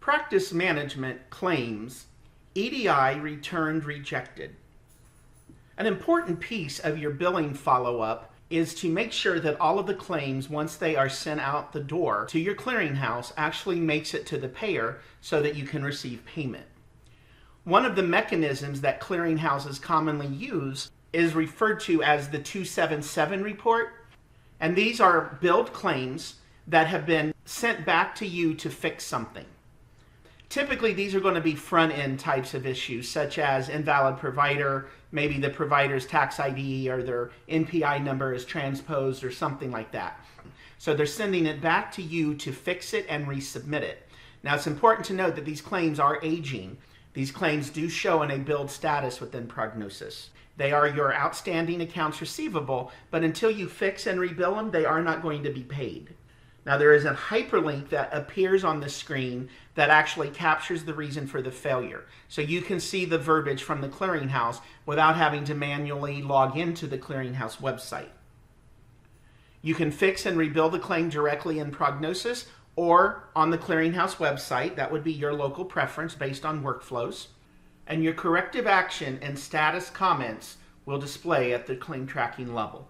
Practice management claims EDI returned rejected. An important piece of your billing follow-up is to make sure that all of the claims, once they are sent out the door to your clearinghouse, actually makes it to the payer so that you can receive payment. One of the mechanisms that clearinghouses commonly use is referred to as the 277 report, and these are billed claims that have been sent back to you to fix something. Typically, these are going to be front-end types of issues, such as invalid provider, maybe the provider's tax ID or their NPI number is transposed or something like that. So they're sending it back to you to fix it and resubmit it. Now, it's important to note that these claims are aging. These claims do show in a billed status within Prognosis. They are your outstanding accounts receivable, but until you fix and rebill them, they are not going to be paid. Now, there is a hyperlink that appears on the screen that actually captures the reason for the failure. So you can see the verbiage from the clearinghouse without having to manually log into the clearinghouse website. You can fix and rebill the claim directly in Prognosis or on the clearinghouse website. That would be your local preference based on workflows. And your corrective action and status comments will display at the claim tracking level.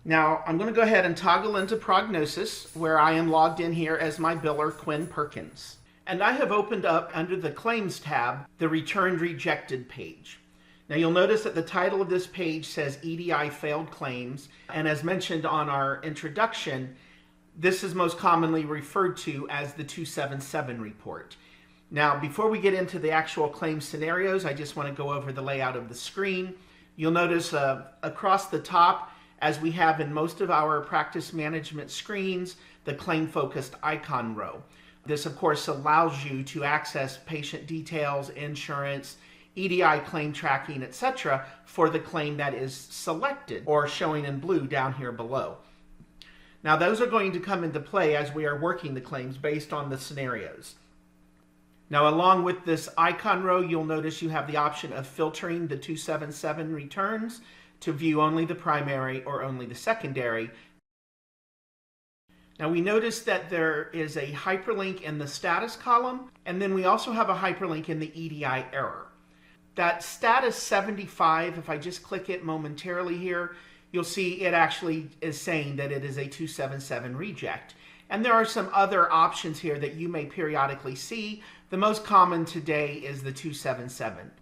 Now, I'm going to go ahead and toggle into Prognosis, where I am logged in here as my biller, Quinn Perkins. And I have opened up under the Claims tab, the Returned Rejected page. Now, you'll notice that the title of this page says EDI Failed Claims, and as mentioned on our introduction, this is most commonly referred to as the 277 report. Now, before we get into the actual claim scenarios, I just want to go over the layout of the screen. You'll notice across the top, as we have in most of our practice management screens, the claim-focused icon row. This, of course, allows you to access patient details, insurance, EDI claim tracking, etc. for the claim that is selected or showing in blue down here below. Now, those are going to come into play as we are working the claims based on the scenarios. Now, along with this icon row, you'll notice you have the option of filtering the 277 returns to view only the primary or only the secondary. Now, we notice that there is a hyperlink in the status column, and then we also have a hyperlink in the EDI error. That status 75, if I just click it momentarily here, you'll see it actually is saying that it is a 277 reject. And there are some other options here that you may periodically see. The most common today is the 277.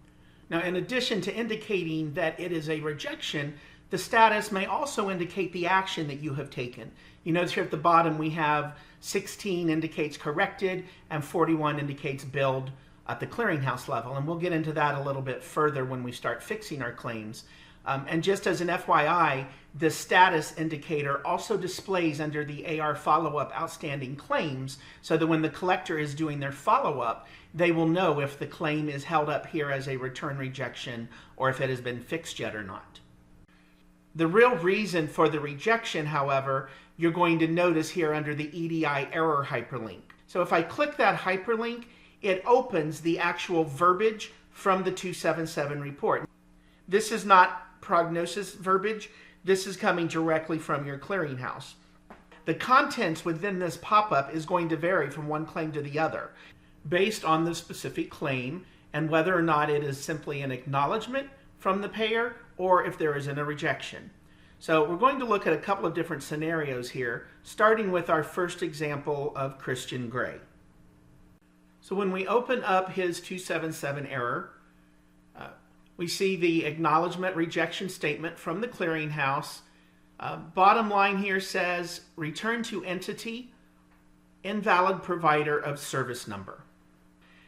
Now, in addition to indicating that it is a rejection, the status may also indicate the action that you have taken. You notice here at the bottom we have 16 indicates corrected and 41 indicates billed at the clearinghouse level. And we'll get into that a little bit further when we start fixing our claims. And just as an FYI, the status indicator also displays under the AR follow-up outstanding claims so that when the collector is doing their follow-up, they will know if the claim is held up here as a return rejection or if it has been fixed yet or not. The real reason for the rejection, however, you're going to notice here under the EDI error hyperlink. So if I click that hyperlink, it opens the actual verbiage from the 277 report. This is not Prognosis verbiage. This is coming directly from your clearinghouse. The contents within this pop-up is going to vary from one claim to the other based on the specific claim and whether or not it is simply an acknowledgement from the payer or if there isn't a rejection. So we're going to look at a couple of different scenarios here, starting with our first example of Christian Gray. So when we open up his 277 error, we see the acknowledgement rejection statement from the clearinghouse. Bottom line here says, return to entity, invalid provider of service number.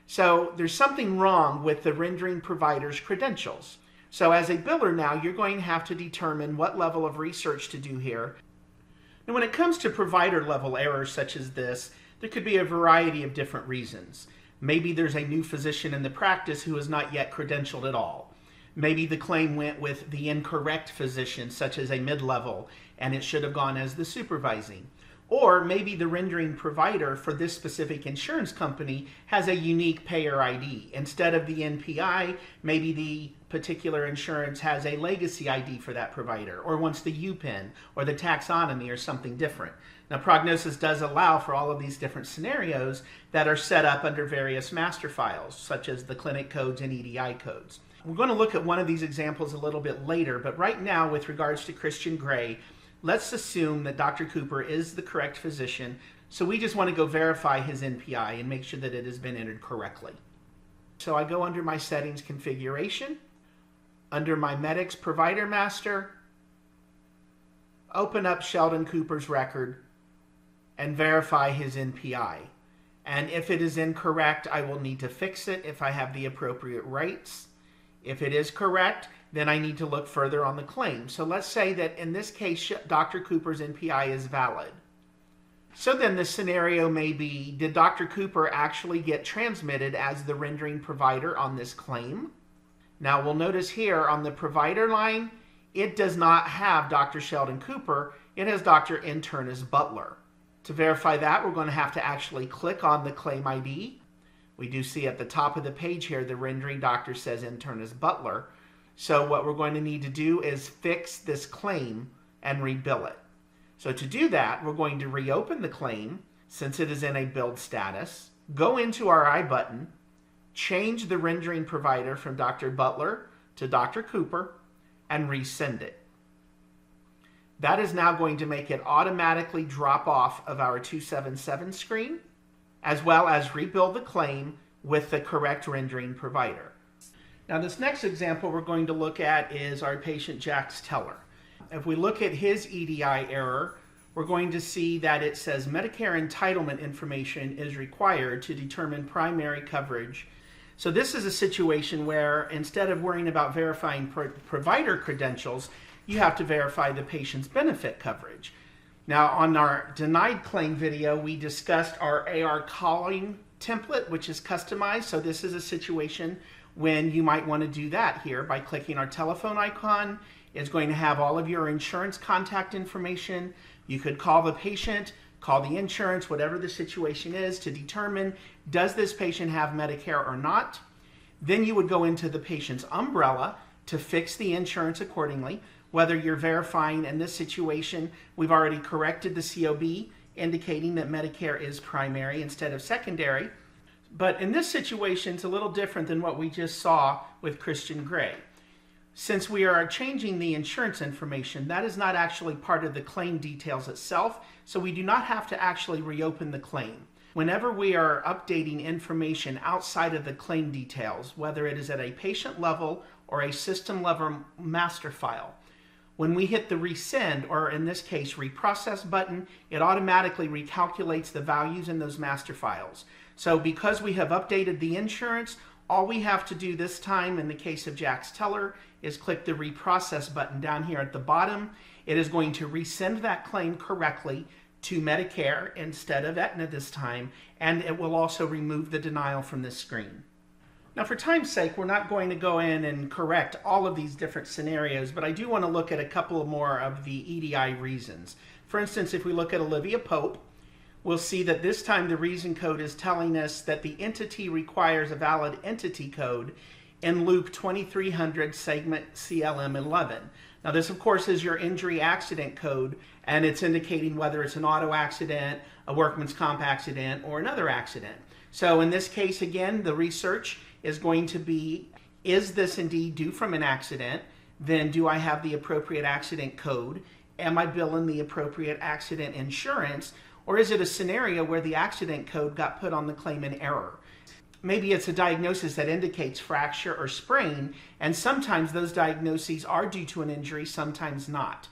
So there's something wrong with the rendering provider's credentials. So as a biller now, you're going to have to determine what level of research to do here. Now, when it comes to provider level errors such as this, there could be a variety of different reasons. Maybe there's a new physician in the practice who is not yet credentialed at all. Maybe the claim went with the incorrect physician, such as a mid-level, and it should have gone as the supervising. Or maybe the rendering provider for this specific insurance company has a unique payer ID. Instead of the NPI, maybe the particular insurance has a legacy ID for that provider, or wants the UPIN or the taxonomy or something different. Now, Prognosis does allow for all of these different scenarios that are set up under various master files, such as the clinic codes and EDI codes. We're going to look at one of these examples a little bit later, but right now, with regards to Christian Gray, let's assume that Dr. Cooper is the correct physician, so we just want to go verify his NPI and make sure that it has been entered correctly. So I go under my settings configuration, under my medics provider master, open up Sheldon Cooper's record, and verify his NPI. And if it is incorrect, I will need to fix it if I have the appropriate rights. If it is correct, then I need to look further on the claim. So let's say that in this case, Dr. Cooper's NPI is valid. So then the scenario may be, did Dr. Cooper actually get transmitted as the rendering provider on this claim? Now we'll notice here on the provider line, it does not have Dr. Sheldon Cooper, it has Dr. Internus Butler. To verify that, we're going to have to actually click on the claim ID. We do see at the top of the page here, the rendering doctor says Internus Butler. So what we're going to need to do is fix this claim and rebill it. So to do that, we're going to reopen the claim since it is in a build status, go into our I button, change the rendering provider from Dr. Butler to Dr. Cooper, and resend it. That is now going to make it automatically drop off of our 277 screen, as well as rebuild the claim with the correct rendering provider. Now this next example we're going to look at is our patient Jax Teller. If we look at his EDI error, we're going to see that it says Medicare entitlement information is required to determine primary coverage. So this is a situation where instead of worrying about verifying provider credentials, you have to verify the patient's benefit coverage. Now on our denied claim video, we discussed our AR calling template, which is customized. So this is a situation when you might want to do that here by clicking our telephone icon. It's going to have all of your insurance contact information. You could call the patient, call the insurance, whatever the situation is, to determine does this patient have Medicare or not. Then you would go into the patient's umbrella to fix the insurance accordingly. Whether you're verifying in this situation, we've already corrected the COB, indicating that Medicare is primary instead of secondary. But in this situation, it's a little different than what we just saw with Christian Gray. Since we are changing the insurance information, that is not actually part of the claim details itself, so we do not have to actually reopen the claim. Whenever we are updating information outside of the claim details, whether it is at a patient level or a system level master file, when we hit the resend, or in this case reprocess button, it automatically recalculates the values in those master files. So because we have updated the insurance, all we have to do this time in the case of Jax Teller is click the reprocess button down here at the bottom. It is going to resend that claim correctly to Medicare instead of Aetna this time, and it will also remove the denial from this screen. Now for time's sake, we're not going to go in and correct all of these different scenarios, but I do want to look at a couple more of the EDI reasons. For instance, if we look at Olivia Pope, we'll see that this time the reason code is telling us that the entity requires a valid entity code in loop 2300 segment CLM11. Now this of course is your injury accident code, and it's indicating whether it's an auto accident, a workman's comp accident, or another accident. So in this case, again, the research is going to be, is this indeed due from an accident? Then do I have the appropriate accident code? Am I billing the appropriate accident insurance? Or is it a scenario where the accident code got put on the claim in error? Maybe it's a diagnosis that indicates fracture or sprain, and sometimes those diagnoses are due to an injury, sometimes not.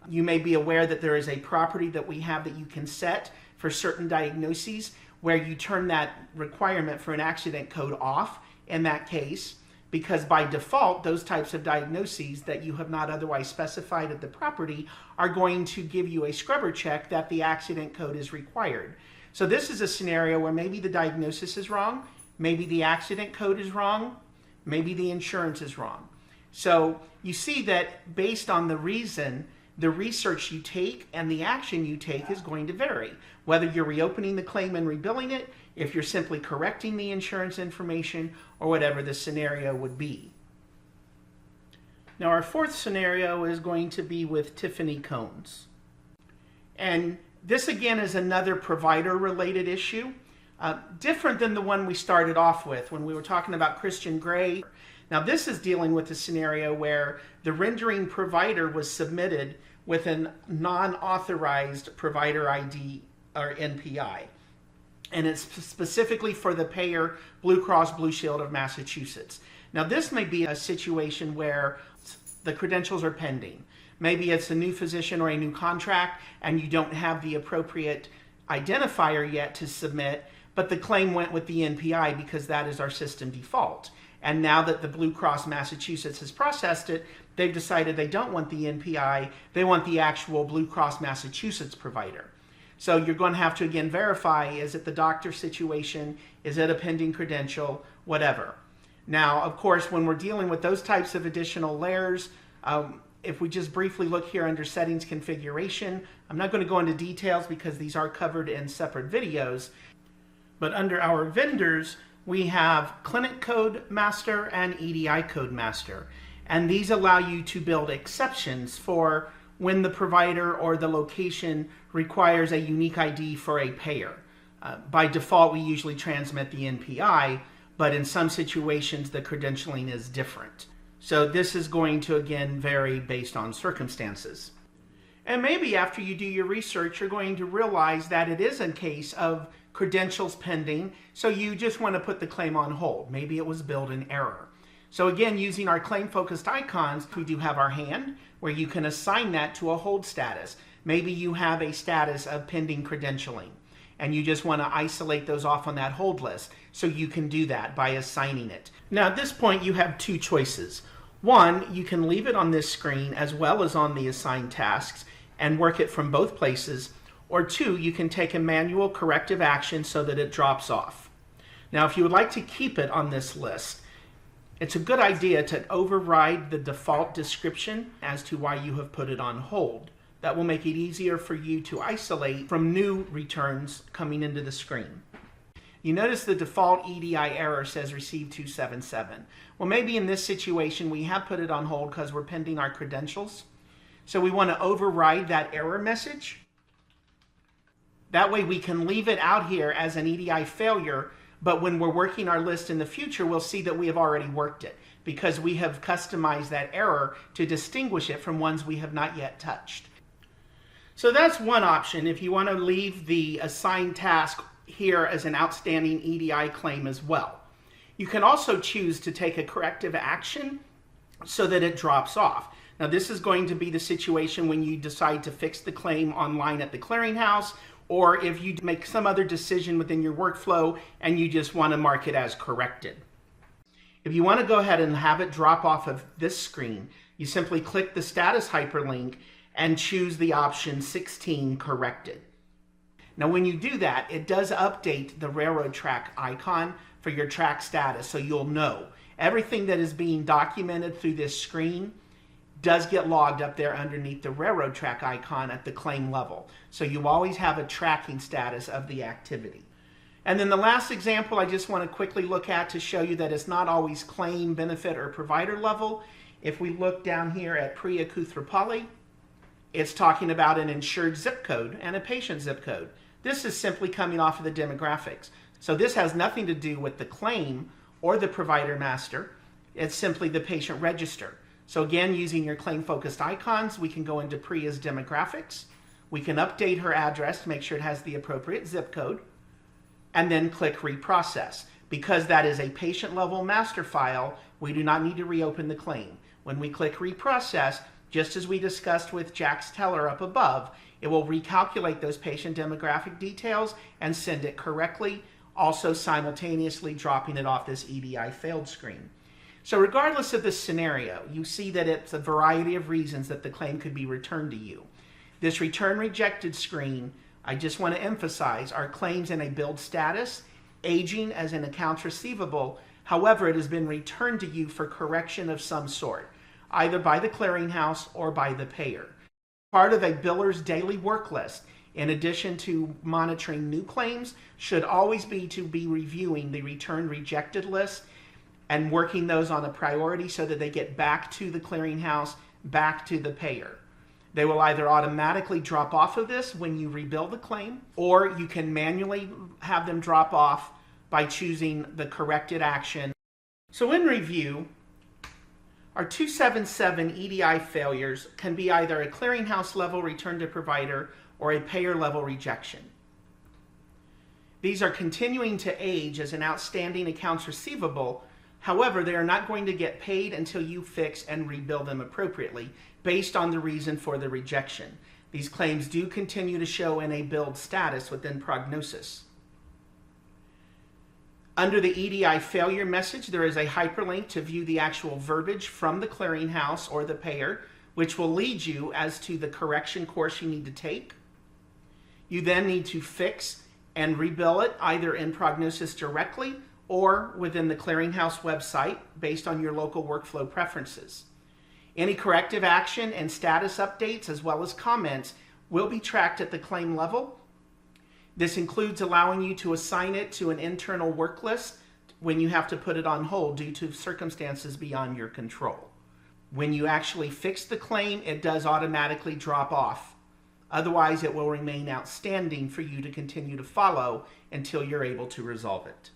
You may be aware that there is a property that we have that you can set for certain diagnoses where you turn that requirement for an accident code off in that case, because by default, those types of diagnoses that you have not otherwise specified at the property are going to give you a scrubber check that the accident code is required. So this is a scenario where maybe the diagnosis is wrong, maybe the accident code is wrong, maybe the insurance is wrong. So you see that based on the reason the research you take and the action you take is going to vary. Whether you're reopening the claim and rebilling it, if you're simply correcting the insurance information, or whatever the scenario would be. Now our fourth scenario is going to be with Tiffany Cones. And this again is another provider-related issue, different than the one we started off with when we were talking about Christian Gray. Now this is dealing with a scenario where the rendering provider was submitted with a non-authorized provider ID or NPI. And it's specifically for the payer Blue Cross Blue Shield of Massachusetts. Now this may be a situation where the credentials are pending. Maybe it's a new physician or a new contract and you don't have the appropriate identifier yet to submit, but the claim went with the NPI because that is our system default. And now that the Blue Cross Massachusetts has processed it, they've decided they don't want the NPI, they want the actual Blue Cross Massachusetts provider. So you're going to have to again verify, is it the doctor situation, is it a pending credential, whatever. Now, of course, when we're dealing with those types of additional layers, if we just briefly look here under settings configuration, I'm not going to go into details because these are covered in separate videos, but under our vendors, we have Clinic Code Master and EDI Code Master. And these allow you to build exceptions for when the provider or the location requires a unique ID for a payer. By default, we usually transmit the NPI, but in some situations, the credentialing is different. So this is going to, again, vary based on circumstances. And maybe after you do your research, you're going to realize that it is a case of credentials pending, so you just want to put the claim on hold. Maybe it was billed in error. So again, using our claim-focused icons, we do have our hand, where you can assign that to a hold status. Maybe you have a status of pending credentialing, and you just want to isolate those off on that hold list. So you can do that by assigning it. Now at this point, you have two choices. One, you can leave it on this screen as well as on the assigned tasks and work it from both places. Or two, you can take a manual corrective action so that it drops off. Now, if you would like to keep it on this list, it's a good idea to override the default description as to why you have put it on hold. That will make it easier for you to isolate from new returns coming into the screen. You notice the default EDI error says receive 277. Well, maybe in this situation we have put it on hold because we're pending our credentials. So we want to override that error message. That way we can leave it out here as an EDI failure, but when we're working our list in the future, we'll see that we have already worked it because we have customized that error to distinguish it from ones we have not yet touched. So that's one option if you want to leave the assigned task here as an outstanding EDI claim as well. You can also choose to take a corrective action so that it drops off. Now this is going to be the situation when you decide to fix the claim online at the clearinghouse, or if you make some other decision within your workflow and you just want to mark it as corrected. If you want to go ahead and have it drop off of this screen, you simply click the status hyperlink and choose the option 16 corrected. Now when you do that, it does update the railroad track icon for your track status, so you'll know everything that is being documented through this screen does get logged up there underneath the railroad track icon at the claim level. So you always have a tracking status of the activity. And then the last example I just want to quickly look at to show you that it's not always claim, benefit, or provider level. If we look down here at Priya Kuthrapalli, it's talking about an insured zip code and a patient zip code. This is simply coming off of the demographics. So this has nothing to do with the claim or the provider master. It's simply the patient register. So again, using your claim-focused icons, we can go into Priya's demographics. We can update her address to make sure it has the appropriate zip code, and then click Reprocess. Because that is a patient-level master file, we do not need to reopen the claim. When we click Reprocess, just as we discussed with Jack's teller up above, it will recalculate those patient demographic details and send it correctly, also simultaneously dropping it off this EDI failed screen. So regardless of the scenario, you see that it's a variety of reasons that the claim could be returned to you. This return rejected screen, I just want to emphasize, are claims in a billed status, aging as an accounts receivable. However, it has been returned to you for correction of some sort, either by the clearinghouse or by the payer. Part of a biller's daily work list, in addition to monitoring new claims, should always be to be reviewing the returned rejected list and working those on a priority so that they get back to the clearinghouse, back to the payer. They will either automatically drop off of this when you rebill the claim, or you can manually have them drop off by choosing the corrected action. So in review, our 277 EDI failures can be either a clearinghouse level return to provider or a payer level rejection. These are continuing to age as an outstanding accounts receivable. However, they are not going to get paid until you fix and rebill them appropriately based on the reason for the rejection. These claims do continue to show in a billed status within prognosis. Under the EDI failure message, there is a hyperlink to view the actual verbiage from the clearinghouse or the payer, which will lead you as to the correction course you need to take. You then need to fix and rebill it either in prognosis directly or within the clearinghouse website based on your local workflow preferences. Any corrective action and status updates as well as comments will be tracked at the claim level. This includes allowing you to assign it to an internal work list when you have to put it on hold due to circumstances beyond your control. When you actually fix the claim, it does automatically drop off. Otherwise, it will remain outstanding for you to continue to follow until you're able to resolve it.